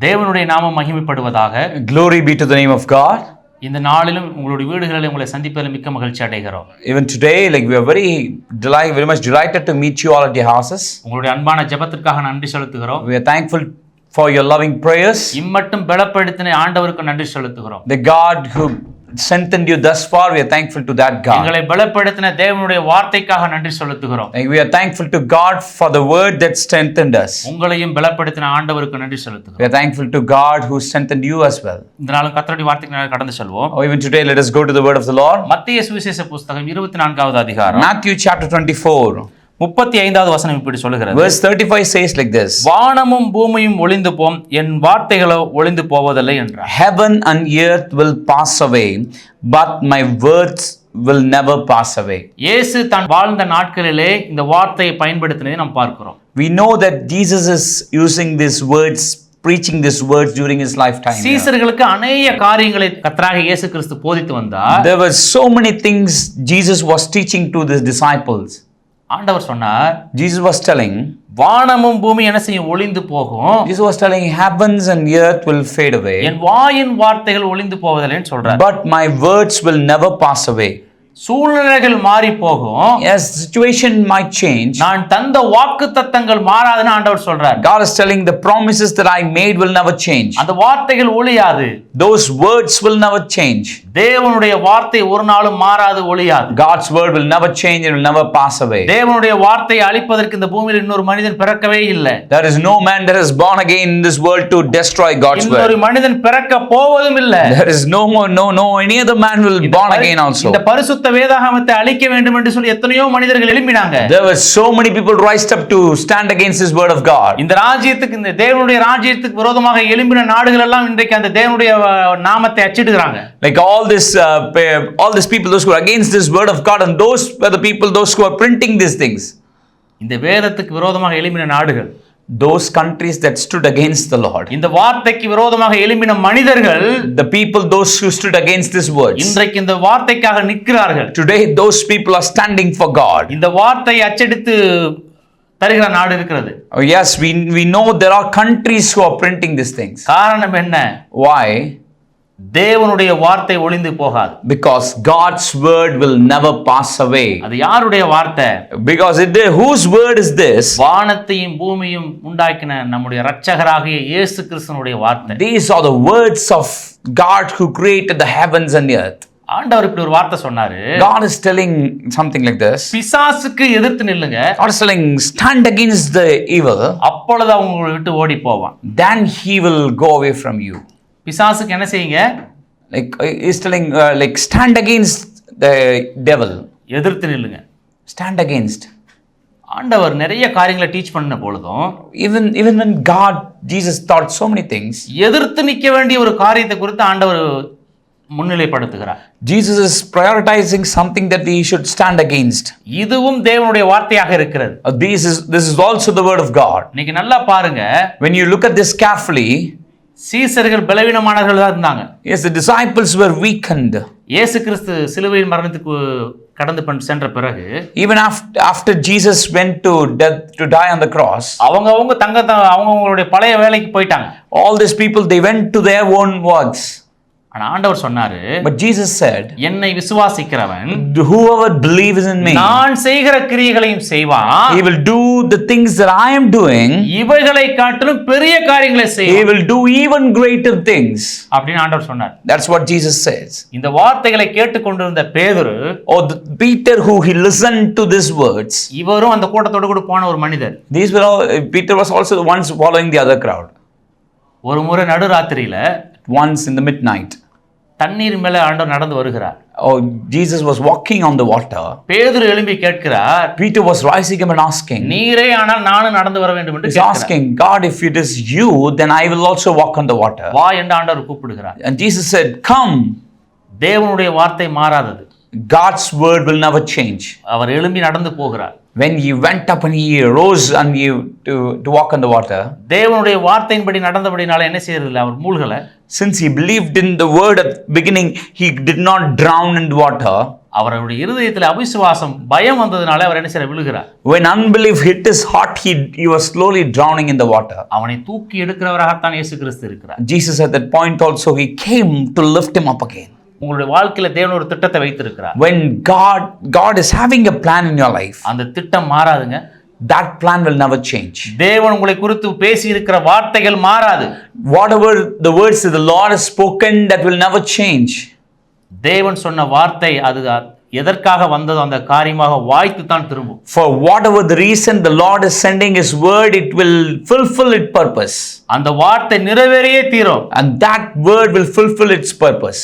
தேவனுடைய நாமம் மகிமைப்படுவதாக. Glory be to the name of God. இந்த நாளிலும் உங்களுடைய வீடுகளில் உங்களை சந்திப்பதில் மிக்க மகிழ்ச்சி அடைகிறோம். Even today, we are very much delighted to meet you all at your houses. உங்களுடைய அன்பான ஜெபத்திற்காக நன்றி செலுத்துகிறோம். We are thankful for your loving prayers. இம்மட்டும் பலப்படுத்தின ஆண்டவருக்கு நன்றி செலுத்துகிறோம். The God who strengthened you thus far, we are thankful to that God. எங்களை பலப்படுத்தின தேவனுடைய வார்த்தைக்காக நன்றி செலுத்துகிறோம். We are thankful to God for the word that strengthened us. உங்களையும் பலப்படுத்தின ஆண்டவருக்கு நன்றி செலுத்துகிறோம். We are thankful to God who strengthened you as well. இந்த நாளும் கர்த்தருடைய வார்த்தைக்கு கடந்து செல்வோம். Even today, let us go to the word of the Lord. மத்தேயு சுவிசேஷ புத்தகம் 24வது அதிகாரம். Matthew chapter 24. 35வது வசனம் இப்படி சொல்லுகிறது. Verse 35 says like this. வானமும் பூமியும் ஒளிந்து போம், என் வார்த்தைகளோ ஒளிந்து போவதில்லை என்றார். Heaven and earth will pass away, but my words will never pass away. இயேசு தான் வாழ்ந்த நாட்களிலே இந்த வார்த்தையை பயன்படுத்தினதை நாம் பார்க்கிறோம். We know that Jesus is using these words, preaching these words during his lifetime. சீசர்களுக்கு அநேக காரியங்களை கர்த்தராகிய இயேசு கிறிஸ்து போதித்து வந்தார். There were so many things Jesus was teaching to his disciples. ஆண்டவர் சொன்னார், Jesus was telling, வானமும் பூமி என்ன செய்யும்? ஒளிந்து போகும். Jesus was telling, heavens and earth will fade away, என் வாயின் வார்த்தைகள் ஒளிந்து போவதில்லைன்னு சொல்றார். but my words will never pass away. சூழ்நிலைகள் மாறி போகும். Yes, the situation might change. நான் தந்த வாக்குத்தத்தங்கள் மாறாதுன்னு ஆண்டவர் சொல்றார். God is telling, the promises that I made will never change. அந்த வார்த்தைகள் ஒளியாது. Those words will never change. தேவனுடைய வார்த்தை ஒரு நாளும் மாறாது, ஒளியாது. God's word will never change, it will never pass away. தேவனுடைய வார்த்தையை அழிப்பதற்கு இந்த பூமியில் இன்னொரு மனிதன் பிறக்கவே இல்லை. There is no man that is born again in this world to destroy God's word. இன்னொரு மனிதன் பிறக்க போவதும் இல்லை. There is no any other man will be born again also. இந்த பரிசுத்த வேதாகமத்தை அழிக்க வேண்டும் என்று சொல்லி எத்தனையோ மனிதர்கள் எழும்பினாங்க. There were so many people rised up to stand against this word of God. இந்த ராஜ்யத்துக்கு, இந்த தேவனுடைய ராஜ்யத்துக்கு விரோதமாக எழும்பின நாடுகள் எல்லாம் இன்றைக்கு அந்த தேவனுடைய நாமத்தை அச்சிடுகிறாங்க. Like all these people, those who are against this word of God, and those were the people, those who are printing these things. இந்த வேதத்துக்கு விரோதமாக எழும்பின நாடுகள், those countries that stood against the Lord. இந்த வார்த்தைக்கு விரோதமாக எழும்பின மனிதர்கள், the people, those who stood against this words, இன்றைக்கு இந்த வார்த்தைக்காக நிற்கிறார்கள். today those people are standing for God. இந்த வார்த்தையை அச்சடித்து தருகிற நாடு இருக்கிறது. Oh yes, we know there are countries who are printing these things. காரணம் என்ன? Why? தேவனுடைய வார்த்தை ஒளிந்து போகாது. Because God's word will never pass away. அது யாருடைய வார்த்தை? Because whose word is this? வானத்தையும் பூமியும் உண்டாக்கின நம்முடைய இரட்சகராகிய இயேசு கிறிஸ்துவினுடைய வார்த்தை. These are the words of God who created the heavens and earth. ஆண்டவர் இப்படி ஒரு வார்த்தை சொன்னாரு. God is telling something like this. பிசாசுக்கு எதிர்த்து நில்லுங்க. God is telling, stand against the evil. அப்பொழுது அவங்க உங்களை விட்டு ஓடி போவான். Then he will go away from you. பிசாசுக்கு என்ன செய்யுங்க? Like he's telling, stand against the devil. எதிர்த்து நில்லுங்க. Stand against. ஆண்டவர் நிறைய காரியங்களை டீச் பண்ண பொழுதும், even when Jesus taught so many things, எதிர்த்து நிற்க வேண்டிய ஒரு காரியத்தை குறித்து ஆண்டவர் முன்னிலைப்படுத்துகிறார். Jesus is prioritizing something that we should stand against. இதுவும் தேவனுடைய வார்த்தையாக இருக்கிறது. This is also the word of God. இன்னைக்கு நல்லா பாருங்க. When you look at this carefully, சீசர்கள் பலவீனமானவர்கள் தான் இருந்தாங்க. yes, the disciples were weakened. இயேசு கிறிஸ்து சிலுவையின் மரணத்துக்கு கடந்து சென்ற பிறகு, even after Jesus went to death to die on the cross, அவங்களுடைய பழைய வேலைக்கு போயிட்டாங்க. all these people, they went to their own works. ஆனா ஆண்டவர் சொன்னாரு, but Jesus said, என்னை விசுவாசிக்கிறவன் whoever believes in me, நான் செய்கிற கிரியைகளையும் செய்வான். he will do the things that I am doing. இவைகளை காட்டிலும் பெரிய காரியங்களை செய்வான். he will do even greater things. அப்படின்னு ஆண்டவர் சொன்னார். That's what Jesus says. இந்த வார்த்தைகளை கேட்டுக்கொண்டிருந்த பேதுரு, Peter, who he listened to these words, இவரும் அந்த கூட்டத்தோடு கூட போன ஒரு மனிதர். Peter was also the ones following the other crowd. ஒரு முறை நடுராத்திரியில, once in the midnight, தண்ணீர் மேல ஆண்டவர் நடந்து வருகிறார். Jesus was walking on the water. பேதுரு எழும்பி கேட்கிறார். Peter was rising up and asking, நீரே ஆனால் நானும் நடந்து வர வேண்டும் என்று கேட்கிறார். asking, God, if it is you, then I will also walk on the water. வா என்று ஆண்டவர் கூப்பிடுகிறார். And Jesus said, come. தேவனுடைய வார்த்தை மாறாதது. God's word will never change. அவர் எழும்பி நடந்து போகிறார். When he went up and he rose and to walk on the water, தேவனுடைய வார்த்தையின்படி நடந்தபடினால என்ன செய்யறதில்லை, அவர் மூழ்கல. Since he believed in the word at the beginning, he did not drown in the water. அவருடைய இருதயத்தில் அவிசுவாசம் பயம் வந்ததுனால அவர் என்ன செய்ய விழுகிறார். When unbelief hit his heart, he was slowly drowning in the water. அவனை தூக்கி எடுக்கிறவராகத்தான் இயேசு கிறிஸ்து இருக்கிறார். Jesus at that point also, he came to lift him up again. உங்களுடைய வாழ்க்கையில தேவன் ஒரு திட்டத்தை வைத்திருக்கிறார். When God is having a plan in your life, அந்த திட்டம் மாறாதுங்க. that plan will never change. தேவன் உங்களை குறித்து பேசி இருக்கிற வார்த்தைகள் மாறாது. Whatever the words that the Lord has spoken, that will never change. தேவன் சொன்ன வார்த்தை அது எதற்காக வந்ததோ அந்த காரியமாக வாய்த்து தான் திரும்பும். For whatever the reason the Lord is sending his word, it will fulfill its purpose. அந்த வார்த்தை நிறைவேறியே தீரும். And that word will fulfill its purpose.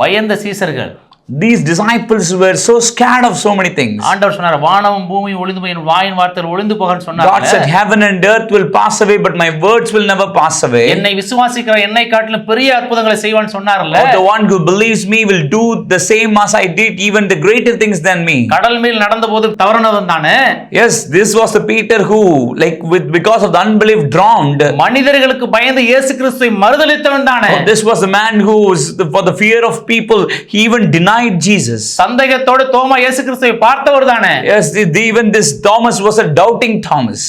பயந்த சீசர்கள், These disciples were so scared of so many things. ஆண்டவர் சொன்னார் வானமும் பூமியும் ஒளிந்து போய் என் வாயின் வார்த்தைகள் ஒளிந்து போகன்னு சொன்னார். God said heaven and earth will pass away, but my words will never pass away. என்னை விசுவாசிக்கிற என்னை காட்டிலும் பெரிய அற்புதங்களை செய்வான்னு சொன்னார்ல. The one who believes me will do the same as I did, even the greater things than me. கடல் மேல் நடந்தபோது தவறுனவன் தானே. Yes, this was the Peter who, because of the unbelief, drowned. மனிதர்களுக்கு பயந்து இயேசு கிறிஸ்துவை மறுதலித்தவன் தானே. This was the man who was, for the fear of people, he even denied Jesus. சந்தேகத்தோடு தோமா இயேசு கிறிஸ்துவை பார்த்தவர் தானே. Yes, even this Thomas was a doubting Thomas.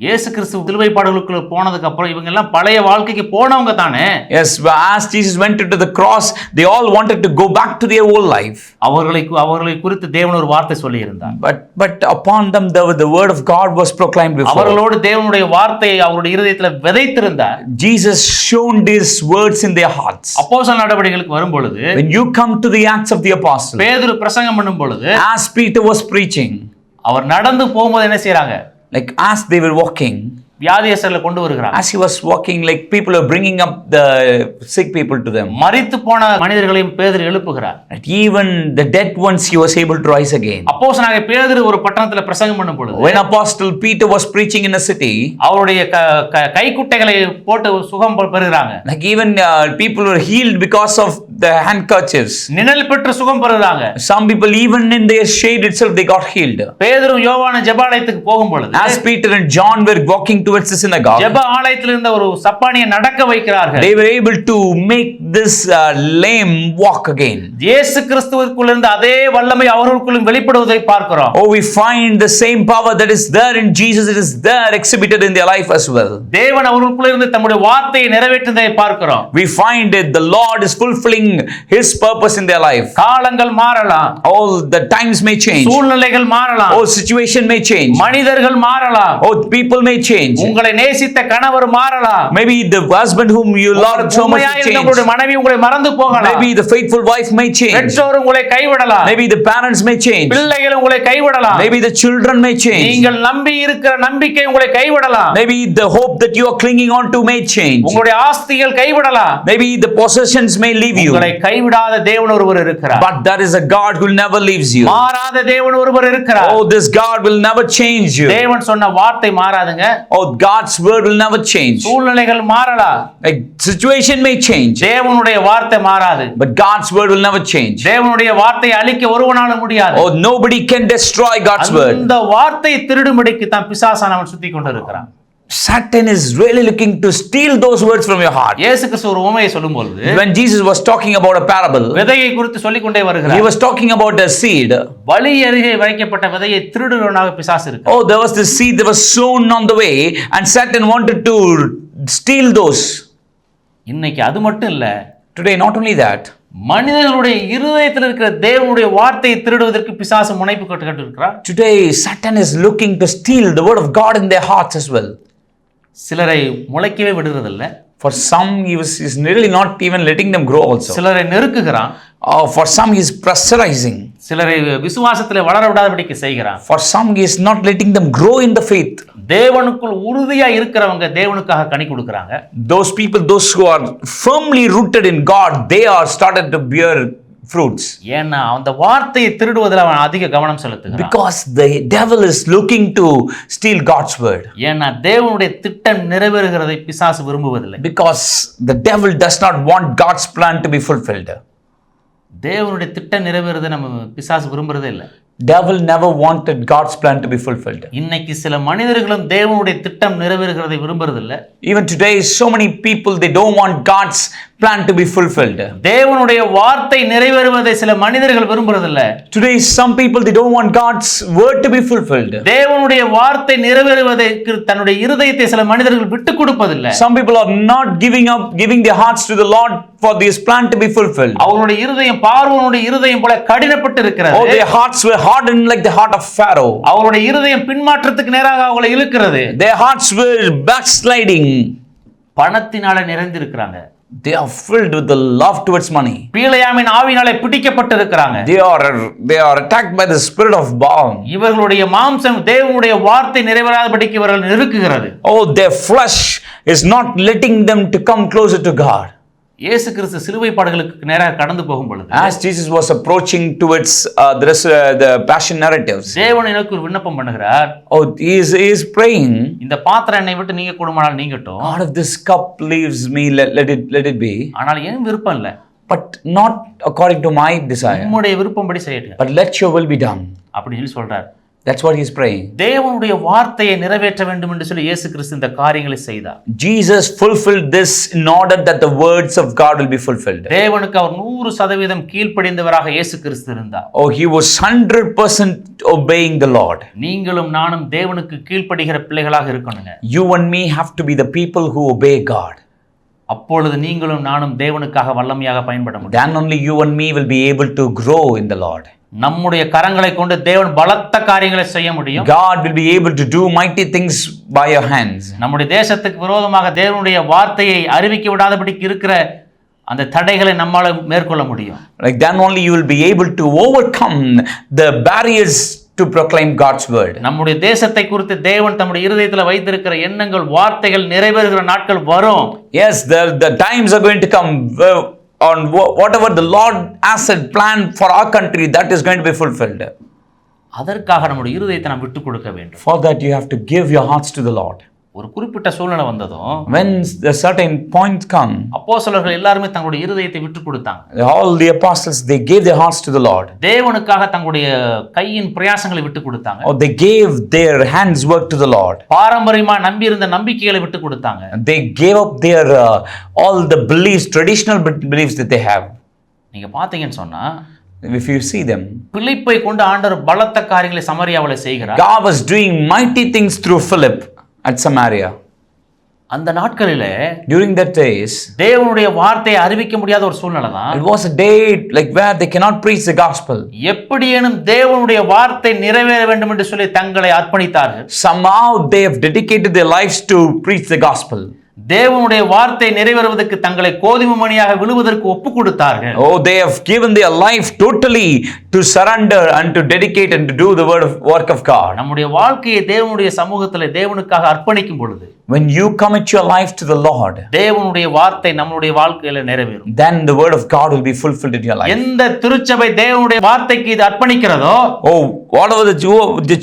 இயேசு கிறிஸ்து சிலுவை பாடுகளுக்குள்ள போனதுக்கு அப்புறம் இவங்க எல்லாம் பழைய வாழ்க்கைக்கு போனவங்க தானே. Yes, as Jesus went into the cross, they all wanted to go back to their old life. அவர்களை குறித்து தேவன் ஒரு வார்த்தை சொல்லி இருந்தார். But upon them the word of God was proclaimed before. அவர்களோடு தேவனுடைய வார்த்தையை அவருடைய இருதயத்தில் விதைத்திருந்தார். Jesus shown these words in their hearts. அப்போஸ்தலர் நடவடிக்கைகளுக்கு வரும் பொழுது, when you come to the Acts of the Apostles, பேதுரு பிரசங்கம் பண்ணும் பொழுது, as Peter was preaching, அவர் நடந்து போகும்போது என்ன செய்றாங்க? as they were walking, வியாதியஸ்தர்களை கொண்டு வருகிறாங்க. as he was walking, people are bringing up the sick people to them. மரித்து போன மனிதர்களையும் பேதுரு எழுப்புகிறார். Even the dead ones he was able to rise again. அப்போஸ்தலனாகிய பேதுரு ஒரு பட்டணத்துல பிரசங்கம் பண்ணும் பொழுது, when Apostle Peter was preaching in a city, அவருடைய கைக்குட்டைகளை போட்டு சுகம் பெறுகிறாங்க. even people were healed because of the handkerchiefs. நிழல் பெற்று சுகம் பெறுகிறாங்க. Some people even in their shade itself they got healed. பேதுரு யோவான் ஜெபாலயத்துக்கு போகும் பொழுது, as Peter and John were walking towards the synagogue, ஜெப ஆலயத்தில் இருந்த ஒரு சப்பானியை நடக்க வைக்கிறார்கள். they were able to make this lame walk again. இயேசு கிறிஸ்துவுக்குள்ள இருந்த அதே வல்லமை அவர்களுக்குள்ளும் வெளிப்படுவதை பார்க்கிறோம். We find the same power that is there in Jesus, it is there exhibited in their life as well. தேவன் அவர்களுக்குள்ள இருந்து தம்முடைய வார்த்தையை நிறைவேற்றுவதை பார்க்கிறோம். We find that the Lord is fulfilling his purpose in their life. காலங்கள் மாறலாம். All the times may change. சூழ்நிலைகள் மாறலாம். All situation may change. மனிதர்கள் மாறலாம். All people may change. உங்களை நேசித்த கணவர் மாறலாம். Maybe the husband whom you loved so much may change. உங்களுடைய மனைவி உங்களை மறந்து போகலாம். Maybe the faithful wife may change. பெற்றோர் உங்களை கைவிடலாம். Maybe the parents may change. பிள்ளைகள் உங்களை கைவிடலாம். Maybe the children may change. நீங்கள் நம்பி இருக்கிற நம்பிக்கை உங்களை கைவிடலாம். Maybe the hope that you are clinging on to may change. உங்களுடைய ஆஸ்திகள் கைவிடலாம். Maybe the possessions may leave you. உங்களை கைவிடாத தேவன் ஒருவர் இருக்கிறார். But there is a God who never leaves you. மாறாத தேவன் ஒருவர் இருக்கிறார். Oh, this God will never change you. தேவன் சொன்ன வார்த்தை மாறாதுங்க. Oh, God's word will never change. சூழ்நிலைகள் மாறலாம். Situation may change. தேவனுடைய வார்த்தை மாறாது. But God's word will never change. தேவனுடைய வார்த்தையை அழிக்க ஒருவனாலும் முடியாது. Oh, nobody can destroy God's word. அந்த வார்த்தையை திருடும்படிக்கு தான் பிசாசானவன் சுத்தி கொண்டிருக்கிறான். Satan is really looking to steal those words from your heart. இயேசு கிறிஸ்து ஒரு உவமையை சொல்லும்போது, when Jesus was talking about a parable, விதையை குறித்து சொல்லிக் கொண்டே வருகிறார். he was talking about a seed. வழி அருகே வைக்கப்பட்ட விதையை திருடுறவனாக பிசாசு இருக்கு. Oh, there was this seed that was sown on the way and Satan wanted to steal those. இன்னைக்கு அது மட்டும் இல்ல. Today not only that, மனிதர்களுடைய இருதயத்தில் இருக்கிற தேவனுடைய வார்த்தையை திருடுவதற்கு பிசாசு முனைப்பு கட்டுக்கிட்டு இருக்கிறார். Today Satan is looking to steal the word of God in their hearts as well. சிலரை முளைக்கவே விடுறதில்ல. For some he is really not even letting them grow also. சிலரை நெருக்குகிறான். For some he is pressurizing. சிலரை விசுவாசத்திலே வளர விடாதபடிக்கு செய்கிறான். For some he is not letting them grow in the faith. தேவனுக்குள் உறுதியா இருக்கிறவங்க தேவனுக்காக கனி கொடுக்கறாங்க. Those people, those who are firmly rooted in God, they are started to bear fruits. ஏன்னா அந்த வார்த்தையை திருடுவதில் அவன் அதிக கவனம் செலுத்துகிறான். Because the devil is looking to steal God's word. ஏன்னா தேவனுடைய திட்டம் நிறைவேறுகிறதை பிசாசு விரும்புவதில்லை. Because the devil does not want God's plan to be fulfilled. தேவனுடைய திட்டம் நிறைவேறுவதை நம்ம பிசாசு விரும்புறதே இல்லை. Devil never wanted God's plan to be fulfilled. இன்னைக்கு சில மனிதர்களும் தேவனுடைய திட்டம் நிறைவேறுகிறதை விரும்புறதில்லை. Even today so many people, they don't want God's plan to be fulfilled. தேவனுடைய வார்த்தை நிறைவேறுவதை சில மனிதர்கள் விரும்புறதில்ல. Today some people, they don't want God's word to be fulfilled. தேவனுடைய வார்த்தை நிறைவேறுவதற்கு தன்னுடைய இருதயத்தை சில மனிதர்கள் விட்டு கொடுப்பதில்லை. Some people are not giving their hearts to the Lord for this plan to be fulfilled. அவர்களுடைய இருதயம் பார்வோனுடைய இருதயம் போல கடினப்பட்டு இருக்கிறது. Oh, their hearts were hardened like the heart of Pharaoh. அவர்களுடைய இருதயம் பின்மாற்றத்துக்கு நேராக அவங்களை இழுக்கிறது. Their hearts were backsliding. பணத்தினால நிறைந்திருக்கிறாங்க. They are filled with the love towards money. பீலையாமின் ஆவியினாலே பிடிக்கப்பட்டு இருக்கிறாங்க. They are attacked by the spirit of Baal. இவர்களுடைய மாம்சம் தேவனுடைய வார்த்தை நிறைவேறாதபடிக்கு இவர்கள் நெருக்குகிறது. Oh, their flesh is not letting them to come closer to God. இயேசு கிறிஸ்து சிலுவை பாடுகளுக்கு நேராக கடந்து போகும் பொழுது, as Jesus was approaching towards the passion narratives, தேவன் எனக்கு ஒரு விண்ணப்பம் பண்ணுகிறார். Oh, he is praying, இந்த பாத்திரம் என்னை விட்டு நீங்க கூடுமானால் நீங்கட்டும். out of this cup leaves me, let it be. ஆனால் என் விருப்பம் இல்ல, but not according to my desire, உம்முடைய விருப்பம்படி செய்யட்டும், but let your will be done. அப்படி சொல்லி சொல்றார். That's what he is praying. தேவனுடைய வார்த்தையை நிறைவேற்ற வேண்டும் என்று சொல்லி இயேசு கிறிஸ்து இந்த காரியங்களை செய்தார். Jesus fulfilled this in order that the words of God will be fulfilled. தேவனுக்கு அவர் 100% கீழ்ப்படிந்தவராக இயேசு கிறிஸ்து இருந்தார். Oh, he was 100% obeying the Lord. நீங்களும் நானும் தேவனுக்கு கீழ்ப்படிகிற பிள்ளைகளாக இருக்கணுங்க. You and me have to be the people who obey God. அப்பொழுது நீங்களும் நானும் தேவனுக்காக வல்லமையாக பயன்பட முடியும். Then only you and me will be able to grow in the Lord. நம்முடைய கரங்களை கொண்டு தேவன் பலத்த காரியங்களை செய்ய முடியும். God will be able to do mighty things by your hands. நம்முடைய தேசத்துக்கு விரோதமாக தேவனுடைய வார்த்தையை அறிவிக்க விடாதபடிக்கு இருக்கிற அந்த தடைகளை நம்மால மேற்கொள்ள முடியும். Like then only you will be able to overcome the barriers to proclaim God's word. நம்முடைய தேசத்தை குறித்து தேவன் தம்முடைய இருதயத்தில் வைத்திருக்கிற எண்ணங்கள் வார்த்தைகள் நிறைவேறுகிற நாட்கள் வரும். Yes, the times are going to come on whatever the Lord has said planned for our country, that is going to be fulfilled. அதற்காக நம்முடைய இருதயத்தை நாம் விட்டு கொடுக்க வேண்டும். For that you have to give your hearts to the Lord. ஒரு குறிப்பிட்ட சூழ்நிலை வந்ததும், when the certain point come, அப்போஸ்தலர்கள் எல்லாரும் தங்களுடைய இருதயத்தை விட்டு கொடுத்தாங்க. all the apostles, they gave their hearts to the Lord. தேவனுக்காக தங்களுடைய கையின் பிரயாசங்களை விட்டு கொடுத்தாங்க. Or they gave their hands work to the Lord. பாரம்பரியமா நம்பி இருந்த நம்பிக்கைகளை விட்டு கொடுத்தாங்க. They gave up their all the beliefs, traditional beliefs that they have. நீங்க பாத்தீங்கன்னு சொன்னா, if you see them, பிலிப்பை கொண்டு ஆண்டவர் பலத்த காரியங்களை சமாரியாவிலே செய்கிறார். God was doing mighty things through Philip at Samaria. அந்த நாட்களிலே, during that days, தேவனுடைய வார்த்தையை அறிவிக்க முடியாத ஒரு சூழ்நிலை தான். it was a day like where they cannot preach the gospel. எப்படியேனும் தேவனுடைய வார்த்தை நிறைவேற வேண்டும் என்று சொல்லி தங்களை அர்ப்பணித்தார்கள். Somehow they have dedicated their lives to preach the gospel. தேவனுடைய வார்த்தை நிறைவேறுவதற்கு தங்களை கோதுமை மணியாக விழுவதற்கு ஒப்பு கொடுத்தார்கள். Oh, they have given their life totally to surrender and to dedicate and to do the work of God. நம்முடைய வாழ்க்கையை தேவனுடைய சமூகத்தில் தேவனுக்காக அர்ப்பணிக்கும் பொழுது, when you commit your life to the Lord, தேவனுடைய வார்த்தை நம்முடைய வாழ்க்கையில நிறைவேறும். then the word of God will be fulfilled in your life. எந்த திருச்சபை தேவனுடைய வார்த்தைக்கு இது அர்ப்பணிக்கிறதோ, oh, whatever the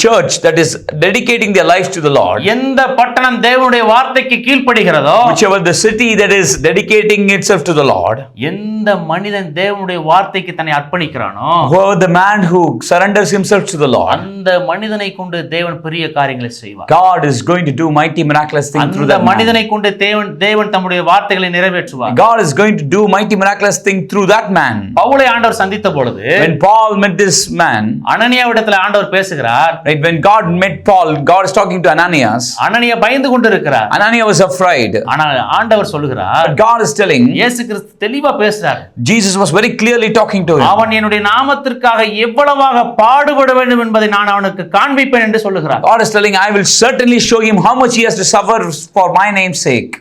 church that is dedicating their life to the Lord, எந்த பட்டணம் தேவனுடைய வார்த்தைக்கு கீழ்ப்படிகிறதோ, whichever the city that is dedicating itself to the Lord, எந்த மனிதன் தேவனுடைய வார்த்தைக்கு தன்னை அர்ப்பணிக்கிறானோ, whoever the man who surrenders himself to the Lord, அந்த மனிதனை கொண்டு தேவன் பெரிய காரியங்களை செய்வார். God is going to do mighty miraculous things through that man. அந்த மனிதனை கொண்டு தேவன் தம்முடைய வார்த்தைகளை நிறைவேற்றுவார். God is going to do mighty miraculous thing through that man. பவுலை ஆண்டவர் சந்தித்த பொழுது, when Paul met this man, அனனியாவிடத்தில் ஆண்டவர் பேசுகிறார். right, when God met Paul, God is talking to Ananias. அனனியா பயந்து கொண்டிருக்கிறார். Ananias was afraid. ஆனால் ஆண்டவர் சொல்லுகிறார், but God is telling, இயேசு கிறிஸ்து தெளிவா பேசுறார். Jesus was very clearly talking to him. அவன் என்னுடைய நாமத்திற்காக எவ்வளவாக பாடுபட வேண்டும் என்பதை நான் அவனுக்கு காண்பிப்பேன் என்று சொல்லுகிறார். God is telling, I will certainly show him how much he has to suffer for my name's sake.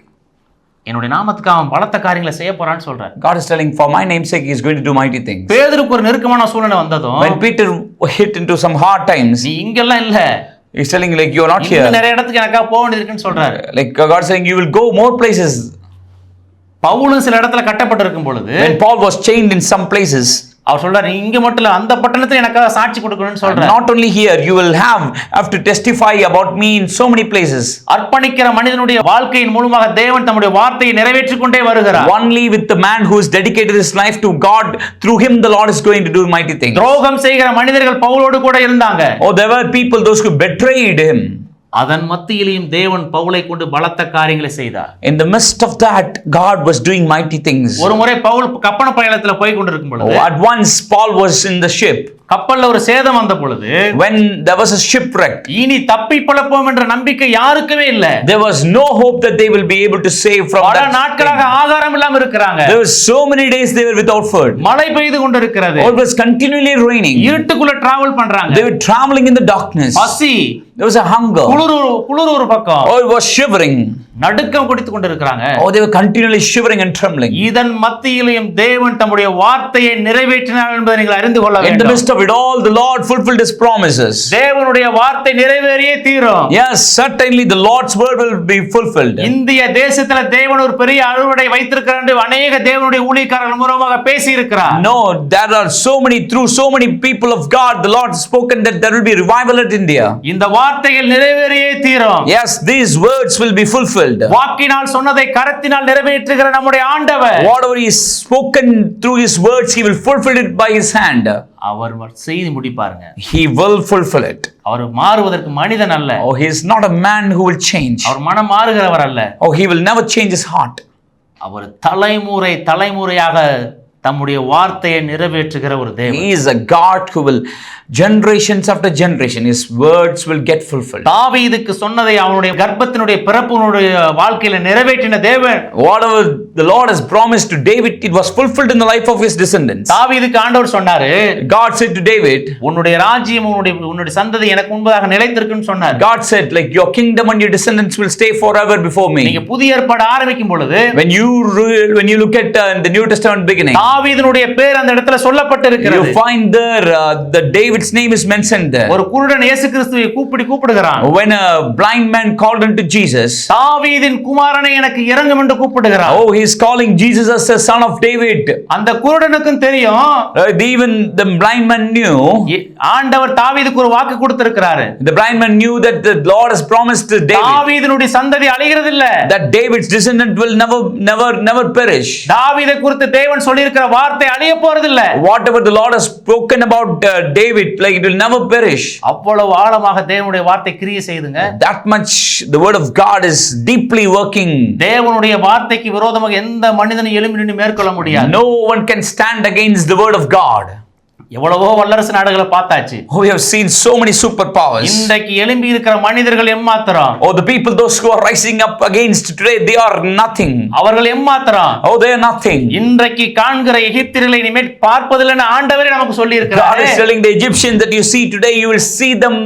என்னுடைய நாமத்துக்காக அவன் பலத்த காரியங்களை செய்ய போறான்னு சொல்றார். God is telling, for my name's sake he is going to do mighty things. பேதுருக்கு ஒரு நெருக்கமான சூழ்நிலை வந்ததும், when Peter hit into some hard times, நீ இங்கெல்லாம் இல்ல, he's telling like you are not here. இன்னும் நிறைய இடத்துக்கு எனக்காக போக வேண்டியிருக்குன்னு சொல்றாரு. like God is saying you will go more places. பவுலும் சில இடத்துல கட்டப்பட்டிருக்கும் பொழுது, when Paul was chained in some places, அவர் சொல்றாரு, நீ இங்க மட்டும் இல்ல, அந்த பட்டணத்துல எனக்காக சாட்சி கொடுக்கணும்னு சொல்றாரு. not only here, you will have to testify about me in so many places. அர்ப்பணிக்கிற மனிதனுடைய வாழ்க்கையின் மூலமாக தேவன் தம்முடைய வார்த்தையை நிறைவேற்றிக் கொண்டே வருகிறார். only with the man who has dedicated his life to God, through him the Lord is going to do mighty things. துரோகம் செய்கிற மனிதர்கள் பவுலோடு கூட இருந்தாங்க. oh, there were people, those who betrayed him. அதன் மத்தியிலேயும் தேவன் பவுலை கொண்டு பலத்த காரியங்களை செய்தார். In the midst of that, God was doing mighty things. ஒரு முறை பவுல் கப்பல் பயணத்துல போய் கொண்டிருக்கும் பொழுது, At once Paul was in the ship. கப்பல்ல ஒரு சேதம் வந்த பொழுது, when there was a shipwreck, இனி தப்பி பிழைப்போம் என்ற நம்பிக்கை யாருக்குமே இல்ல. there was no hope that they will be able to save from பல that. நாட்களாக ஆகாரம் இல்லாம இருக்காங்க. There were so many days they were without food. மழை பெய்து கொண்டிருக்கிறது. It was continually raining. இருட்டுக்குள்ள டிராவல் பண்றாங்க. They were traveling in the darkness. பசி, there was a hunger. குளிர் ஒரு பக்கம். It was shivering. நடுக்கம் குடித்துக் கொண்டிருக்காங்க. They were continually shivering and trembling. இதன் மத்தியிலும் தேவன் தம்முடைய வார்த்தையை நிறைவேற்றினார் என்பதை நீங்கள் அறிந்து கொள்ள வேண்டும். In the midst of it all, the Lord fulfilled His promises. தேவனுடைய வார்த்தை நிறைவேறியே தீரும். Yes, certainly the Lord's word will be fulfilled. இந்திய தேசத்துல தேவன் ஒரு பெரிய அறுவடை வைத்திருக்கிறார் என்று அநேக தேவனுடைய ஊழியக்காரர்கள் மூலமாக பேசி இருக்கிறார். No, there are through so many people of God, the Lord has spoken that there will be revival at India. இந்த வார்த்தைகள் நிறைவேறியே தீரும். Yes, these words will be fulfilled. வாக்கினால் சொன்னதை கரத்தினால் நிறைவேற்றுகிற நம்முடைய ஆண்டவர், whatever He has spoken through His words, He will fulfill it by His hand. அவர் செய்து முடிப்பாருங்க. He will fulfill it. அவர் மாறுவதற்கு மனிதன் அல்ல. Oh, He is not a man who will change. அவர் மனம் மாறுகிறவர் அல்ல. Oh, He will never change His heart. அவர் தலைமுறையாக தம்முடைய வார்த்தையை நிறைவேற்றுகிற ஒரு தேவன். He is a God who will generations after generation His words will get fulfilled. தாவீதுக்கு சொன்னதை அவனுடைய கர்ப்பத்தினுடைய பிறப்பினுடைய வாழ்க்கையில நிறைவேற்றின தேவன். Whatever the Lord has promised to David, it was fulfilled in the life of his descendants. தாவீதுக்கு ஆண்டவர் சொன்னாரு, God said to David, உன்னுடைய ராஜ்யம் உன்னுடைய சந்ததி எனக்கு முன்பதாக நிலைத்திருக்குன்னு சொன்னார். God said, like, your kingdom and your descendants will stay forever before me. நீங்க புதிய ஏற்பாடு ஆரம்பிக்கும் பொழுது, when you look at the New Testament beginning, தாவீதுனுடைய பேர் அந்த இடத்துல சொல்லப்பட்டிருக்கிறது. you find there the David's name is mentioned there. ஒரு குருடன் இயேசு கிறிஸ்துவை கூப்பிடுகிறான். When a blind man called unto Jesus, தாவீதின் குமாரனை எனக்கு இரங்கும் என்று கூப்பிடுகிறான். oh, he is calling Jesus as the son of David. அந்த குருடனுக்கும் தெரியும், even the blind man knew, ஆண்டவர் தாவீதுக்கு ஒரு வாக்கு கொடுத்திருக்கிறாரு. the blind man knew that the Lord has promised to David, தாவீதினுடைய சந்ததி அழிகிறது இல்ல, that David's descendant will never perish. தாவீதை குறித்து தேவன் சொல்லியிருக்கிற வார்த்தை அழிய போறதில்ல. Whatever the Lord has spoken about David, like, it will never perish. அவ்வளவு ஆழமாக தேவனுடைய வார்த்தை கிரியை செய்துங்க. That much the word of God is deeply working. தேவனுடைய வார்த்தைக்கு விரோதமாக எந்த மனிதனும் எழும்பி நின்று மேற்கொள்ள முடியாது. No one can stand against the word of God. எவ்வளவோ வல்லரசு நாடுகளை பார்த்தாச்சு. We have seen so many superpowers. இன்றைக்கு எழும்பி இருக்கிற மனிதர்கள் எம்மாத்திரம். Oh, the people, those who are rising up against today, they are nothing. அவர்கள் எம்மாத்திரம். Oh, they are nothing. இன்றைக்கு காண்கிற எகிப்தியர்களை இனிமேல் பார்ப்பதில்லைன்னு ஆண்டவரே நமக்கு சொல்லி இருக்கிறார். God is telling the Egyptians that you see today, you will see them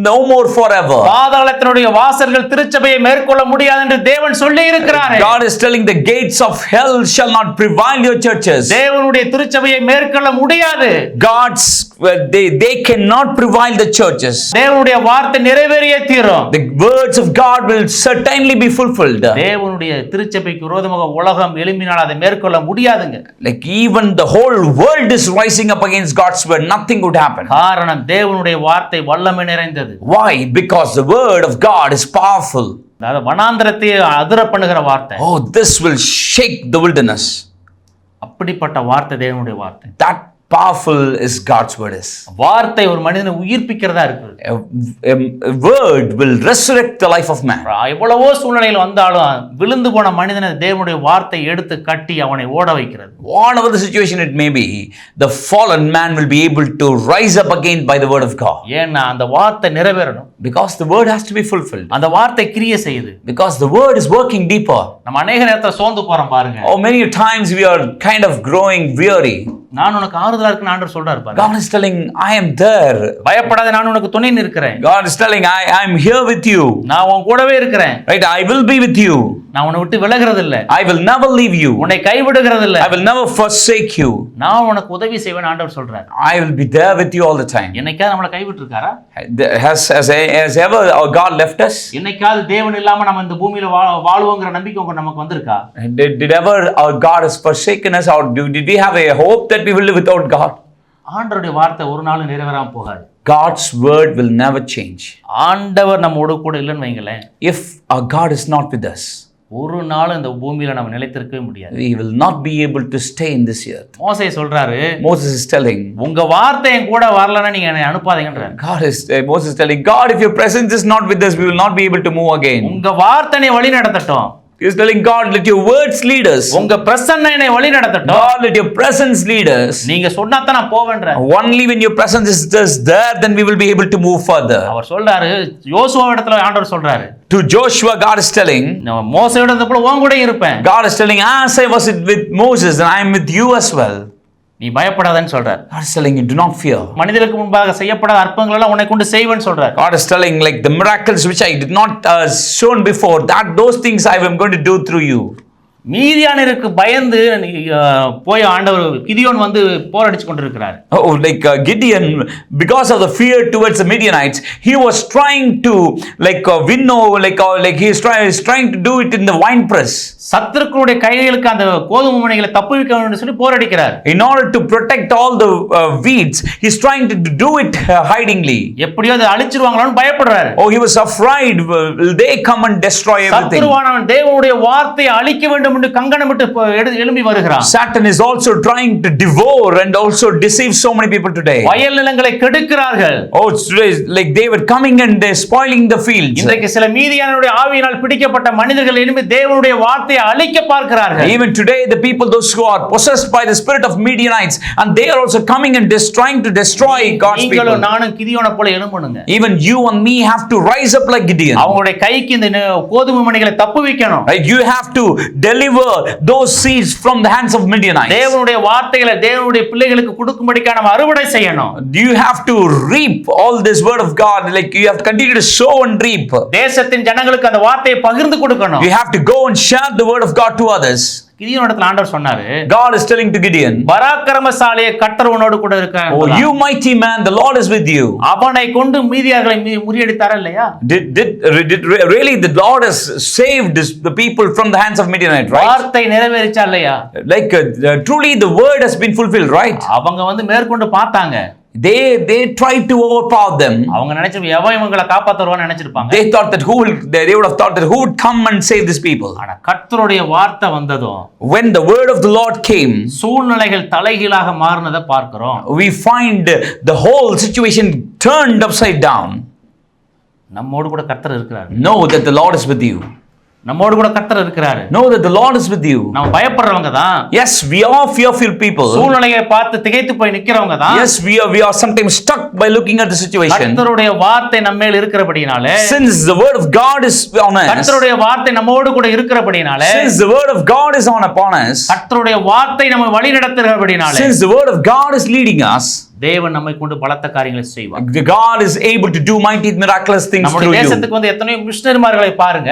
no more forever. பாதாளத்தினுடைய வாசல்கள் திருச்சபையை மேற்கொள்ள முடியாது என்று தேவன் சொல்லி இருக்கிறார். God is telling the gates of hell shall not prevail your churches. தேவனுடைய திருச்சபையை மேற்கொள்ள முடியாது. They cannot prevail the churches. தேவனுடைய வார்த்தை நிறைவேறியே தீரும். The words of God will certainly be fulfilled. தேவனுடைய திருச்சபைக்கு விரோதமாக உலகம் எழும்பினால் அதை மேற்கொள்ள முடியாதுங்க. Like, even the whole world is rising up against God's word, nothing would happen. காரணம் தேவனுடைய வார்த்தை வல்லமை நிறைந்தது. Why? Because the word of God is powerful. அதாவது வனாந்தரத்தை அதிர பண்ணுகிற வார்த்தை. Oh, this will shake the wilderness. அப்படிப்பட்ட வார்த்தை தேவனுடைய வார்த்தை. That powerful is God's word is. வார்த்தை ஒரு மனிதனை உயிர்ப்பிக்கிறதா இருக்கு. A word will resurrect the life of man. எவ்வளவோ சூழ்நிலையில் வந்தாலும் விழுந்து போன மனிதனை தேவனுடைய வார்த்தை எடுத்து கட்டி அவனை ஓட வைக்கிறது. Whatever the situation it may be, the fallen man will be able to rise up again by the word of God. ஏன்னா அந்த வார்த்தை நிறைவேறணும். Because the word has to be fulfilled. அந்த வார்த்தை கிரியை செய்யுது. Because the word is working deeper. நம்ம அநேக நேரத்துல சோர்ந்து போறோம் பாருங்க. Oh, many times we are kind of growing weary. நான் உனக்கு ஆறுதலா இருக்குன்னு ஆண்டவர் சொல்றாரு பாருங்க. God is telling, I am there. பயப்படாத, நான் உனக்கு துணை நிற்கிறேன். God is telling, I am here with you. நான் உன் கூடவே இருக்கிறேன். Right, I will be with you. நான் உன்னை விட்டு விலகுறது இல்ல. I will never leave you. உன்னை கைவிடுகிறது இல்ல. I will never forsake you. நான் உனக்கு உதவி செய்வேன் ஆண்டவர் சொல்றார். I will be there with you all the time. என்னைக்காவது நம்மளை கைவிட்டு இருக்காரா? Has ever our God left us? என்னைக்காவது தேவன் இல்லாம நம்ம இந்த பூமியில வாழுவோங்கிற நம்பிக்கை நமக்கு வந்திருக்கா? Did ever our God has forsaken us, or did we have a hope that we will live without God? ஆண்டவருடைய வார்த்தை ஒரு நாள் நிறைவேறாம போகாது. God's word will never change. ஆண்டவர் நம்மோடு கூட இல்லைன்னு வைங்களேன், if our God is not with us, ஒரு நாள் இந்த பூமியில நம்ம நிலைத்திருக்கவே முடியாது. We will not be able to stay in this earth. மோசே சொல்றாரு, Moses is telling, உங்க வார்த்தை என் கூட வரலன்னா நீங்க என்னை அனுப்பாதீங்கன்றாரு. Moses is telling, God, if your presence is not with us, we will not be able to move again. உங்க வார்த்தை என்னை வழி நடத்தட்டும். He is telling God, let your words lead us. உங்க பிரசன்னம் என்னை வழி நடத்தட்டும். God, let your presence lead us. நீங்க சொன்னா தான் நான் போவேன்றார். Only when your presence is just there, then we will be able to move further. அவர் சொல்றாரு, யோசுவா இடத்துல ஆண்டவர் சொல்றாரு, To Joshua, God is telling, நான் மோசேயோட இருந்தப்போ உன் கூட இருப்பேன். God is telling, as I was with Moses, and I am with you as well. நீ பயப்படாதன்னு சொல்றார். God is telling you, do not fear. மனிதருக்கு முன்பாக செய்யப்படாத அற்பங்கள் எல்லாம் உன்னை கொண்டு செய்வேன்னு சொல்றார். God is telling, like the miracles which I did not shown before, those things I am going to do through you. மீதியானருக்கு பயந்து போய் ஆண்டவர் கிதியோன் வந்து போரடிச்சு கொண்டிருக்கிறார். Oh, like Gideon, because of the fear towards the Midianites, he was trying to win over, he is trying to do it in the wine press. சத்துருக்களுடைய கைகளுக்கு அந்த கோதுமை மணிகளை தப்புவிக்க வேண்டும் சொல்லி போரடிக்கிறார். In order to protect all the weeds, he is trying to do it hidingly. எப்படியோ அதை அழிச்சிருவாங்களான்னு பயப்படுறாரு. Oh, he was afraid, will they come and destroy everything? சத்துருவானவன் தேவனுடைய வார்த்தையை அழிக்க வேண்டும் என்று கங்கணமிட்டு எழும்பி வருகிறான். Satan is also trying to devour and also deceive so many people today. வயல் நிலங்களை கெடுக்கிறார்கள். Oh, like they were coming and they spoiling the fields. இன்றைக்கு சில மீதியானவருடைய ஆவியினால் பிடிக்கப்பட்ட மனிதர்கள் எழும்பி தேவனுடைய வார்த்தையை அழிக்க பார்க்கிறார்கள். Even today the people, those who are possessed by the spirit of Midianites, and they are also coming and trying to destroy God's people. நீங்களும் நானும் கிதியோனை போல எழும்பணுங்க. Even you and me have to rise up like Gideon. அவங்களுடைய கைக்கு இந்த கோதுமை மணிகளை தப்புவிக்கணும். Right, you have to deliver those seeds from the hands of Midianites. தேவனுடைய வார்த்தைகளை தேவனுடைய பிள்ளைகளுக்கு கொடுக்கும்படிக்கு நாம அறுவடை செய்யணும். You have to reap all this word of God, like you have to continue to sow and reap. தேசத்தின் ஜனங்களுக்கு அந்த வார்த்தையை பகிர்ந்து கொடுக்கணும். You have to go and share the word of God to others. கிதியோனிடத்தில் ஆண்டவர் சொன்னாரு, God is telling to Gideon, பராக்கிரமசாலியே கர்த்தர் உன்னோடு கூட இருக்கிறார். Oh, you mighty man, the Lord is with you. அவனை கொண்டு மீதியார்களை முறியடித்தாரா இல்லையா? Did really the Lord has saved the people from the hands of Midianite, right? வார்த்தை நிறைவேறிச்சா இல்லையா? Like truly the word has been fulfilled, right? அவங்க வந்து மேற்கொண்டு பார்த்தாங்க. They tried to overpower them. அவங்க நினைச்சு எவன் இவங்களை காப்பாத்துவான்னு நினைச்சிருப்பாங்க. They thought that they would have thought that who would come and save these people. ஆனா கர்த்தருடைய வார்த்தை வந்ததும், when the word of the Lord came, சூழ்நிலைகள் தலைகீழாக மாறினதை பார்க்கிறோம். we find the whole situation turned upside down. நம்மோடு கூட கர்த்தர் இருக்கிறார். Know that the Lord is with you. நம்மோடு கூட கர்த்தர் இருக்கிறார். Know that the Lord is with you. நாம பயப்படுறவங்க தான். Yes, we are fearful people. சூழ்நிலையை பார்த்து திகைத்து போய் நிக்கிறவங்க தான். Yes, we are sometimes stuck by looking at the situation. கர்த்தருடைய வார்த்தை நம்மேல் இருக்கிறபடினாலே, since the word of God is on us, கர்த்தருடைய வார்த்தை நம்மோடு கூட இருக்கிறபடினாலே, since the word of God is upon us, கர்த்தருடைய வார்த்தை நம்மை வழிநடத்துகிறபடினாலே, since the word of God is leading us, தேவன் நம்மை கொண்டு பலத்த காரியங்களை செய்வார். God is able to do mighty miraculous things through you. நம்ம தேசத்துக்கு வந்து எத்தனை மிஷனரிமார்களை பாருங்க.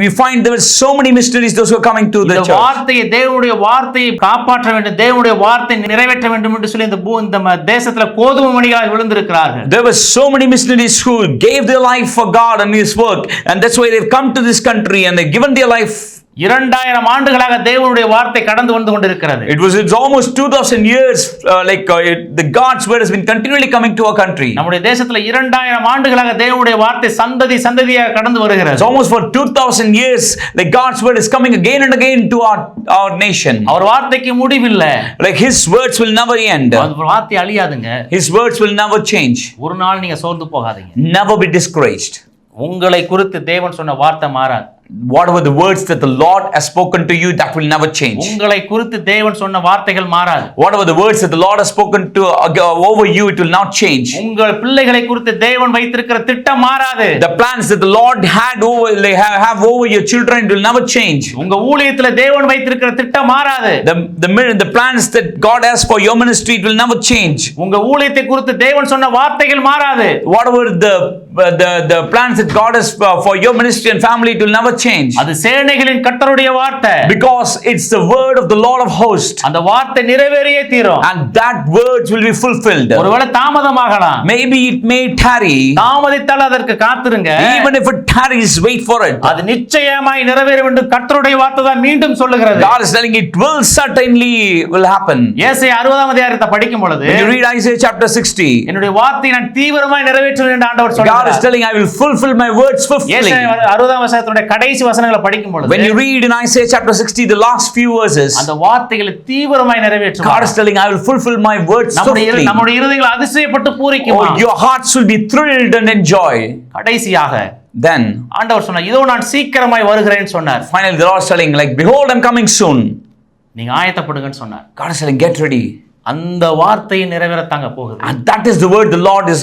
We find there are so many missionaries those who are coming to the church. இந்த வார்த்தையை தேவனுடைய வார்த்தையை காப்பாற்ற வேண்டும், தேவனுடைய வார்த்தை நிறைவேற்ற வேண்டும் என்று சொல்லி இந்த தேசத்துல கோதுமை மணிகளாக விழுந்திருக்கிறார்கள். There were so many missionaries who gave their life for God and his work, and that's why they've come to this country and they've given their life. 2000 ஆண்டுகளாக தேவனுடைய வார்த்தை கடந்து வந்து கொண்டிருக்கிறது. It's almost 2000 years the God's word has been continually coming to our country. நம்முடைய தேசத்துல 2000 ஆண்டுகளாக தேவனுடைய வார்த்தை சந்ததியாக கடந்து வருகிறது. It's almost for 2000 years like God's word is coming again and again to our nation. அவர் வார்த்தைக்கு முடிவில்லை. Like his words will never end. அவர் வார்த்தை அழியாதுங்க. His words will never change. ஒரு நாள் நீங்க சோர்ந்து போகாதீங்க. Never be discouraged. உங்களை குறித்து தேவன் சொன்ன வார்த்தை மாறாது. Whatever the words that the Lord has spoken to you, that will never change. உங்களை குறித்து தேவன் சொன்ன வார்த்தைகள் மாறாது. Whatever the words that the Lord has spoken to over you, it will not change. உங்கள் பிள்ளைகளை குறித்து தேவன் வைத்திருக்கிற திட்டம் மாறாது. The plans that the Lord had have over your children, it will never change. உங்க ஊழியத்துல தேவன் வைத்திருக்கிற திட்டம் மாறாது. The plans that God has for your ministry, it will never change. உங்க ஊழியத்தை குறித்து தேவன் சொன்ன வார்த்தைகள் மாறாது. Whatever the plans that God has for your ministry and family, it will never change. அது சேனைகளின் கர்த்தருடைய வார்த்தை. Because it's the word of the Lord of hosts. அந்த வார்த்தை நிறைவேறியே தீரும். And that words will be fulfilled. ஒருவேளை தாமதமாகலாம். Maybe it may tarry. தாமதித்தால் அதற்கு காத்திருங்க. Even if it tarries, wait for it. அது நிச்சயமாய் நிறைவேறும் என்று கர்த்தருடைய வார்த்தை தான் மீண்டும் சொல்லுகிறது. God is telling it will certainly will happen. ஏசாயா 60ஆம் அதிகாரத்தை படிக்கும் பொழுது, when you read Isaiah chapter 60, என்னுடைய வார்த்தையை நான் தீவிரமாய் நிறைவேற்றுவேன் என்று ஆண்டவர் சொல்றார். God is telling I will fulfill my words fully. ஏசாயா 60ஆம் வசனத்தினுடைய கடைசி வசனங்களை படிக்கும் பொழுது when you read in Isaiah chapter 60 the last few verses, அந்த வார்த்தைகளை தீவிரமாய் நிறைவேற்றுவார். God is telling, I will fulfill my words swiftly. நம்முடைய இருதயங்கள் அதிசயப்பட்டு பூரிக்குமா. Oh, your hearts will be thrilled and enjoy. கடைசியாக Then ஆண்டவர் சொன்னார், இதோ நான் சீக்கிரமாய் வருகிறேன்னு சொன்னார். finally the Lord is telling, like, behold, I'm coming soon. நீங்க ஆயத்தப்படுங்கன்னு சொன்னார். God is telling, get ready. அந்த வார்த்தையை நிறைவேறத்தாங்க போகுது. And that is the word the Lord is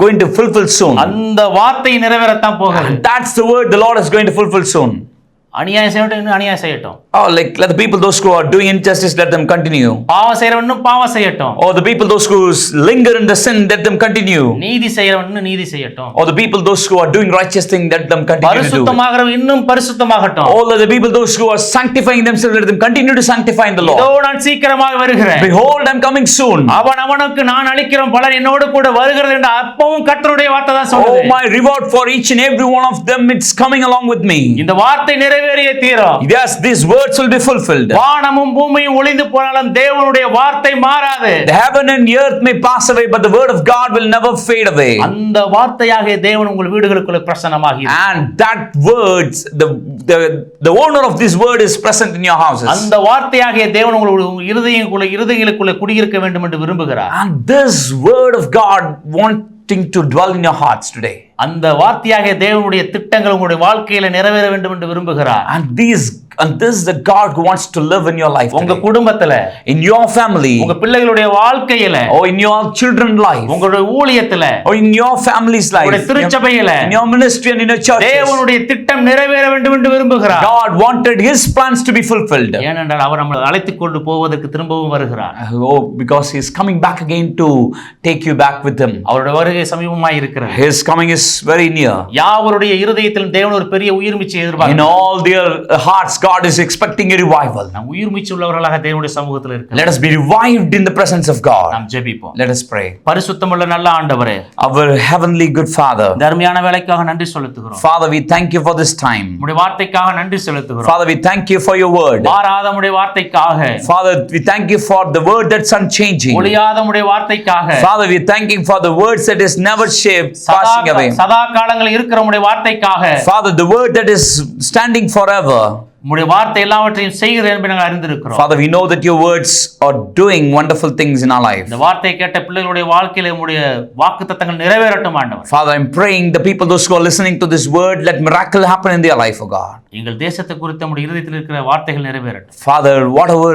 going to fulfill soon. அந்த வார்த்தையை நிறைவேறத்தான் போகுது. And that's the word the Lord is going to fulfill soon. அநியாயம் செய்யட்டும், இன்னும் அநியாயம் செய்யட்டும். Oh, like, let the people, those who are doing injustice, let them continue. பாவம் செய்யறவன் இன்னும் பாவம் செய்யட்டும். Or the people, those who linger in the sin, let them continue. நீதி செய்யறவன் இன்னும் நீதி செய்யட்டும். Or the people, those who are doing righteous thing, let them continue to do. பரிசுத்தமாகறவன் இன்னும் பரிசுத்தமாகட்டும். All of the people, those who are sanctifying themselves, let them continue to sanctify in the Lord. இதோ நான் சீக்கிரமாக வருகிறேன். Behold, I'm coming soon. அவனுக்கு நான் அளிக்கிற பலன் என்னோடு கூட வருகிறது என்று அப்பவும் கர்த்தருடைய வார்த்தை தான் சொல்லுது. Oh, my reward for each and every one of them, it's coming along with me. இந்த வார்த்தை நிறைவேறியே தீரும். Yes, these words will be fulfilled. வானமும் பூமியும் ஒளிந்து போனாலும் தேவனுடைய வார்த்தை மாறாது. The heaven and earth may pass away, but the word of God will never fade away. அந்த வார்த்தையாக தேவன் உங்கள் வீடுகளுக்குள்ள பிரசன்னமாகி And that words, the owner of this word is present in your houses. அந்த வார்த்தையாக தேவன் உங்கள் இருதயங்களுக்குள்ள குடியிருக்க வேண்டும் என்று விரும்புகிறார். And this word of God wanting to dwell in your hearts today. அந்த வார்த்தையாக தேவனுடைய திட்டங்கள் உங்களுடைய வாழ்க்கையில நிறைவேற வேண்டும் என்று விரும்புகிறார். And this is the God who wants to live in your life உங்க today. குடும்பத்துல, In your family, உங்க பிள்ளைகளுடைய வாழ்க்கையில, or in your children's life, உங்களுடைய ஊழியத்துல, or in your family's life, உங்களுடைய திருச்சபையில, in your ministry and in your churches. தேவனுடைய திட்டம் நிறைவேற வேண்டும் என்று விரும்புகிறார். God wanted his plans to be fulfilled. ஏனென்றால் அவர் நம்மை அழைத்துக் கொண்டு போவதற்கு திரும்பவும் வருகிறார். Oh, because he is coming back again to take you back with him. அவருடைய வருகை சமீபமாய் இருக்கிறது. His coming is very near. யாவருடைய இருதயத்திலும் தேவன் ஒரு பெரிய உயிர்மீச்சை In எதிர்பார்க்கிறார். all their hearts, God is expecting a revival. நாம் உயிர்மீச்சு உள்ளவர்களாக தேவனுடைய சமூகத்தில் இருக்கிறோம். Let us be revived in the presence of God. நாம் ஜெபிப்போம். Let us pray. பரிசுத்தமுள்ள நல்ல ஆண்டவரே, Our heavenly good Father, இந்த அருமையான வேலைக்காக நன்றி செலுத்துகிறோம். Father, we thank you for this time. உம்முடைய வார்த்தைக்காக நன்றி செலுத்துகிறோம். Father, we thank you for your word. மாறாத உம்முடைய வார்த்தைக்காக, Father, we thank you for the word that's unchanging. ஒளியாத உம்முடைய வார்த்தைக்காக, Father, we thank you for the words that is never shaped, passing away. சதா காலங்களில் இருக்கிற உம்முடைய வார்த்தைக்காக, Father, the word that is standing forever. உம்முடைய வார்த்தை எல்லாவற்றையும் செய்கிறது என்று நாங்கள் அறிந்திருக்கிறோம். Father, we know that your words are doing wonderful things in our life. இந்த வார்த்தையை கேட்ட பிள்ளைகளுடைய வாழ்க்கையில உம்முடைய வாக்குத்தத்தங்கள் நிறைவேறட்டும் ஆண்டவர். Father, I'm praying the people, those who are listening to this word, let miracle happen in their life, oh God. எங்கள் தேசத்தை குறித்து நம்முடைய இருதயத்தில் இருக்கிற வார்த்தைகள் நிறைவேறட்டும். Father, whatever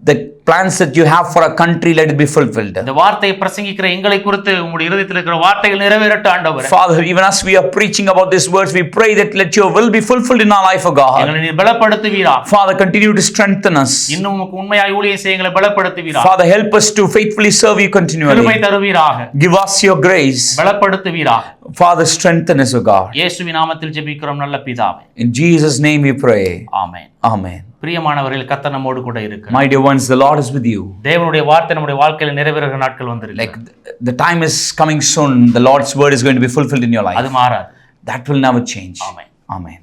the plans that you have for a country, let it be fulfilled. இந்த வார்த்தையை பிரசங்கிக்கிற எங்களை குறித்து உம்முடைய இருதயத்தில் இருக்கிற வார்த்தைகள் நிறைவேறட்டும் ஆண்டவர். Father, even as we are preaching about these words, we pray that let your will be fulfilled in our life, oh God. எங்களை நீர் பலப்படுத்துவீராக. Father, continue to strengthen us. இன்னும் உமக்கு உண்மையாய் ஊழியம் செய்ய எங்களை பலப்படுத்துவீராக. Father, help us to faithfully serve you கிருபை continually. தருவீராக. Give us your grace. பலப்படுத்துவீராக. Father, strengthen us, oh God. இயேசுவின் நாமத்தில் ஜெபிக்கிறோம் நல்ல பிதாவே. In Jesus' name we pray. Amen. Amen. பிரியமானவர்கள், கர்த்தர் நம்மோடு கூட இருக்கிறார். My dear ones, the Lord is with you. தேவனுடைய வார்த்தை நம்முடைய வாழ்க்கையில நிறைவேறுகிற நாட்கள் வந்திருக்கு. Like the time is coming soon, the Lord's word is going to be fulfilled in your life. அது மாறாது. That will never change. Amen. Amen.